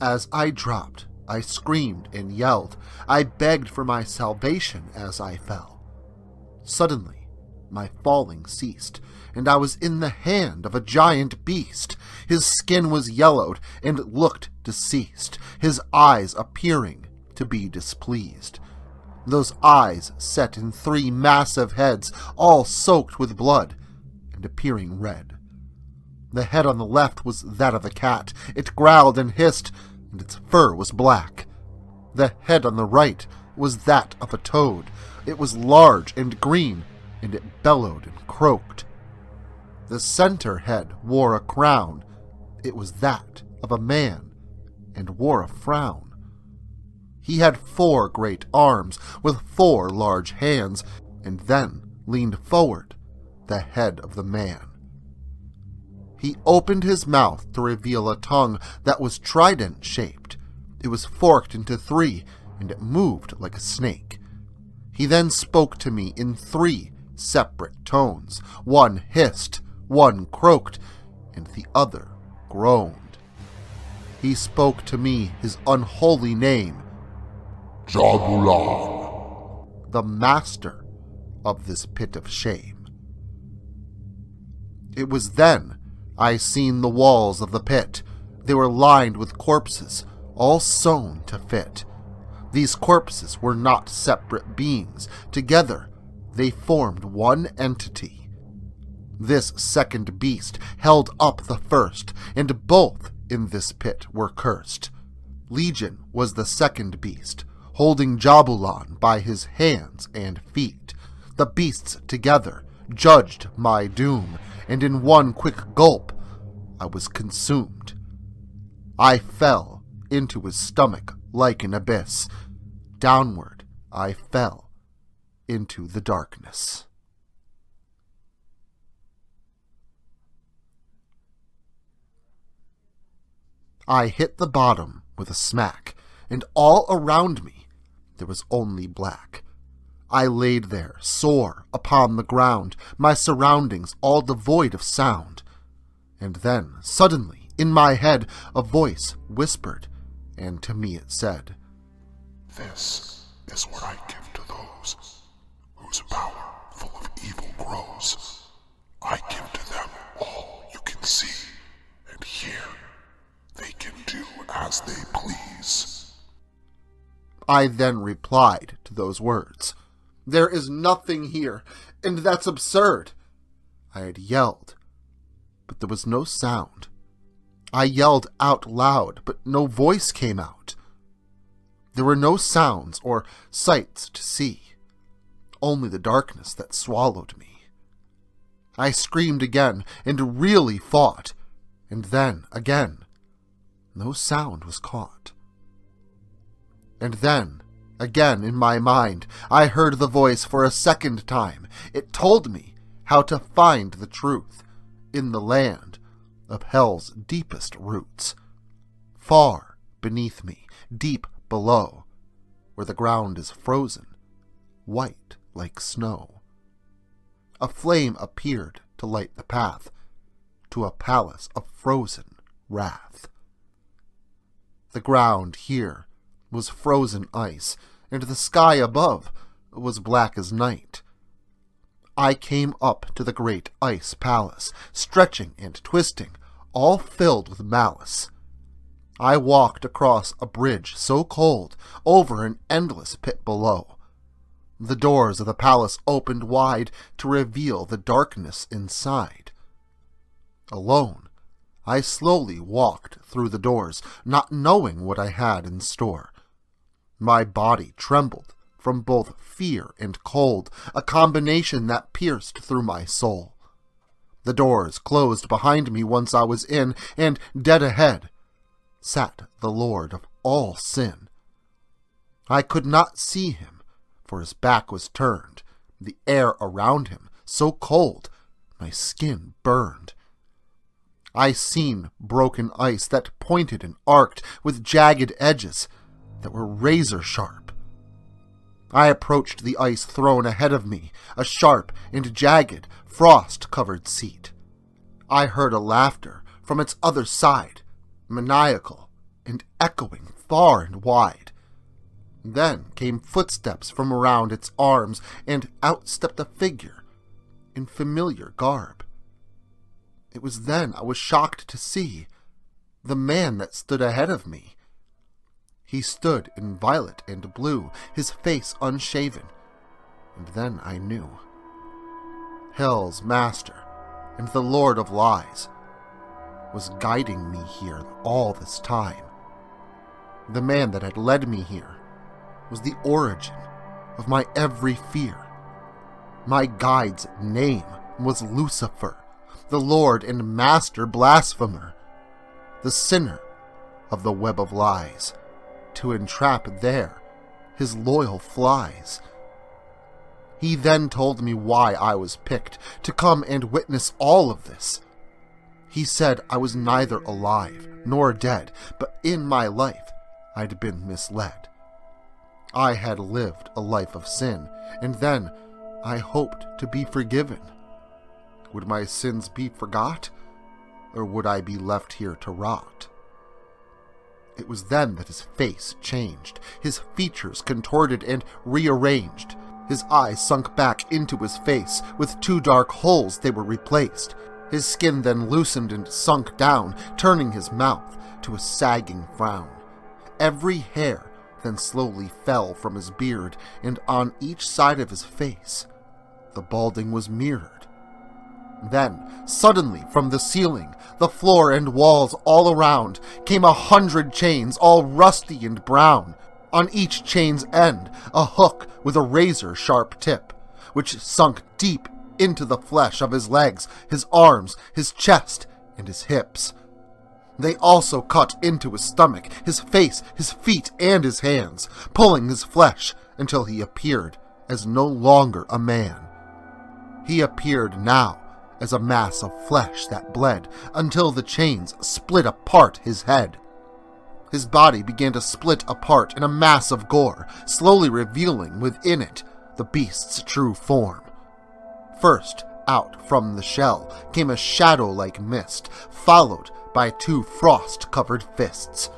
As I dropped, I screamed and yelled. I begged for my salvation as I fell. Suddenly, my falling ceased, and I was in the hand of a giant beast. His skin was yellowed and looked deceased, his eyes appearing to be displeased. Those eyes set in 3 massive heads, all soaked with blood and appearing red. The head on the left was that of a cat. It growled and hissed, and its fur was black. The head on the right was that of a toad. It was large and green, and it bellowed and croaked. The center head wore a crown. It was that of a man, and wore a frown. He had 4 great arms with 4 large hands, and then leaned forward, the head of the man. He opened his mouth to reveal a tongue that was trident-shaped. It was forked into 3, and it moved like a snake. He then spoke to me in 3 separate tones. One hissed, one croaked, and the other groaned. He spoke to me his unholy name, Jabulan, the master of this pit of shame. It was then I seen the walls of the pit. They were lined with corpses, all sewn to fit. These corpses were not separate beings. Together, they formed one entity. This second beast held up the first, and both in this pit were cursed. Legion was the second beast, holding Jabulan by his hands and feet. The beasts together judged my doom, and in one quick gulp, I was consumed. I fell into his stomach like an abyss. Downward I fell into the darkness. I hit the bottom with a smack, and all around me there was only black. I laid there, sore, upon the ground, my surroundings all devoid of sound. And then, suddenly, in my head, a voice whispered, and to me it said, "This is what I give to those whose power full of evil grows. I give to them all you can see and hear. They can do as they please." I then replied to those words, "There is nothing here, and that's absurd." I had yelled, but there was no sound. I yelled out loud, but no voice came out. There were no sounds or sights to see, only the darkness that swallowed me. I screamed again and really fought, and then again. No sound was caught. And then, again in my mind, I heard the voice for a second time. It told me how to find the truth in the land of hell's deepest roots, far beneath me, deep below, where the ground is frozen, white like snow. A flame appeared to light the path to a palace of frozen wrath. The ground here was frozen ice, and the sky above was black as night. I came up to the great ice palace, stretching and twisting, all filled with malice. I walked across a bridge so cold, over an endless pit below. The doors of the palace opened wide to reveal the darkness inside. Alone, I slowly walked through the doors, not knowing what I had in store. My body trembled from both fear and cold, a combination that pierced through my soul. The doors closed behind me once I was in, and dead ahead sat the Lord of all sin. I could not see him, for his back was turned, the air around him so cold my skin burned. I seen broken ice that pointed and arced with jagged edges that were razor sharp. I approached the ice thrown ahead of me, a sharp and jagged, frost-covered seat. I heard a laughter from its other side, maniacal and echoing far and wide. Then came footsteps from around its arms, and out stepped a figure in familiar garb. It was then I was shocked to see the man that stood ahead of me. He stood in violet and blue, his face unshaven, and then I knew. Hell's master and the Lord of Lies was guiding me here all this time. The man that had led me here was the origin of my every fear. My guide's name was Lucifer, the Lord and Master Blasphemer, the sinner of the web of lies, to entrap there his loyal flies. He then told me why I was picked to come and witness all of this. He said I was neither alive nor dead, but in my life I'd been misled. I had lived a life of sin, and then I hoped to be forgiven. Would my sins be forgot, or would I be left here to rot? It was then that his face changed, his features contorted and rearranged. His eyes sunk back into his face, with 2 dark holes they were replaced. His skin then loosened and sunk down, turning his mouth to a sagging frown. Every hair then slowly fell from his beard, and on each side of his face the balding was mirrored. Then, suddenly, from the ceiling, the floor and walls all around, came 100 chains, all rusty and brown. On each chain's end, a hook with a razor-sharp tip, which sunk deep into the flesh of his legs, his arms, his chest, and his hips. They also cut into his stomach, his face, his feet, and his hands, pulling his flesh until he appeared as no longer a man. He appeared now as a mass of flesh that bled until the chains split apart his head. His body began to split apart in a mass of gore, slowly revealing within it the beast's true form. First, out from the shell came a shadow-like mist, followed by 2 frost-covered fists.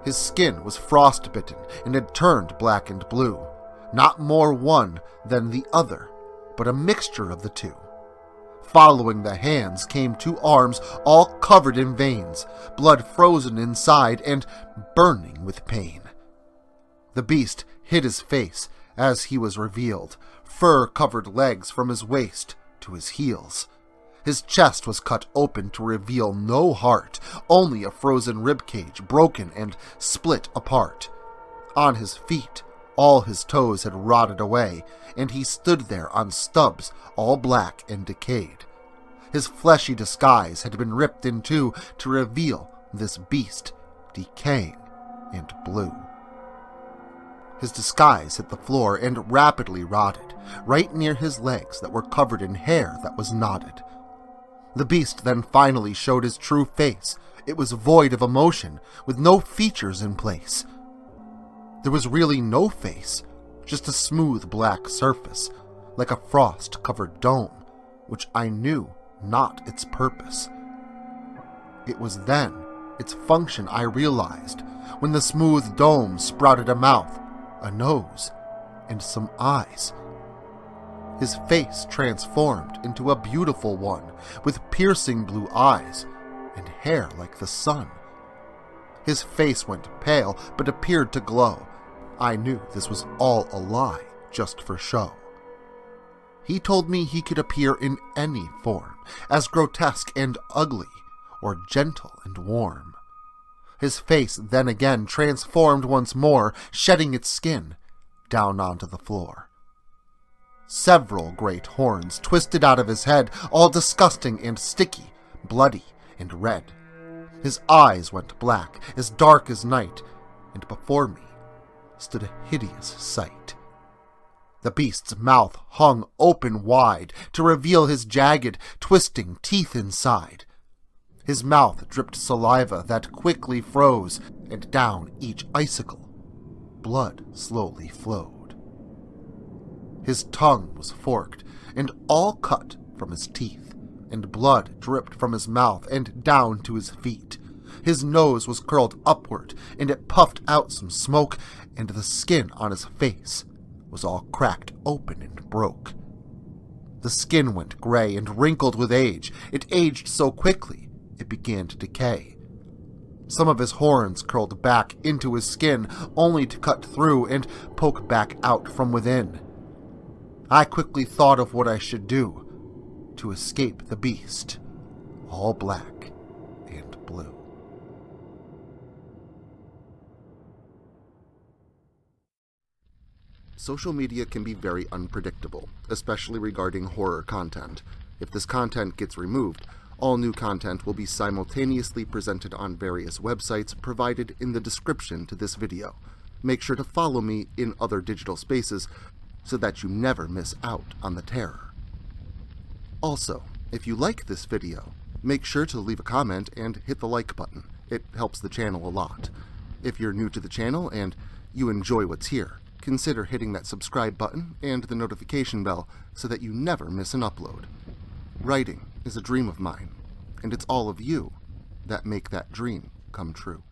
His skin was frost-bitten and had turned black and blue, not more one than the other, but a mixture of the two. Following the hands came 2 arms all covered in veins, blood frozen inside and burning with pain. The beast hid his face as he was revealed, fur-covered legs from his waist to his heels. His chest was cut open to reveal no heart, only a frozen ribcage broken and split apart. On his feet, all his toes had rotted away, and he stood there on stubs all black and decayed. His fleshy disguise had been ripped in 2 to reveal this beast, decaying and blue. His disguise hit the floor and rapidly rotted, right near his legs that were covered in hair that was knotted. The beast then finally showed his true face. It was void of emotion, with no features in place. There was really no face, just a smooth black surface, like a frost-covered dome, which I knew not its purpose. It was then its function I realized, when the smooth dome sprouted a mouth, a nose, and some eyes. His face transformed into a beautiful one, with piercing blue eyes and hair like the sun. His face went pale, but appeared to glow. I knew this was all a lie, just for show. He told me he could appear in any form, as grotesque and ugly, or gentle and warm. His face then again transformed once more, shedding its skin down onto the floor. Several great horns twisted out of his head, all disgusting and sticky, bloody and red. His eyes went black, as dark as night, and before me stood a hideous sight. The beast's mouth hung open wide to reveal his jagged, twisting teeth inside. His mouth dripped saliva that quickly froze, and down each icicle, blood slowly flowed. His tongue was forked and all cut from his teeth, and blood dripped from his mouth and down to his feet. His nose was curled upward, and it puffed out some smoke, and the skin on his face was all cracked open and broke. The skin went gray and wrinkled with age. It aged so quickly, it began to decay. Some of his horns curled back into his skin, only to cut through and poke back out from within. I quickly thought of what I should do to escape the beast, all black and blue. Social media can be very unpredictable, especially regarding horror content. If this content gets removed, all new content will be simultaneously presented on various websites provided in the description to this video. Make sure to follow me in other digital spaces so that you never miss out on the terror. Also, if you like this video, make sure to leave a comment and hit the like button. It helps the channel a lot. If you're new to the channel and you enjoy what's here, consider hitting that subscribe button and the notification bell so that you never miss an upload. Writing is a dream of mine, and it's all of you that make that dream come true.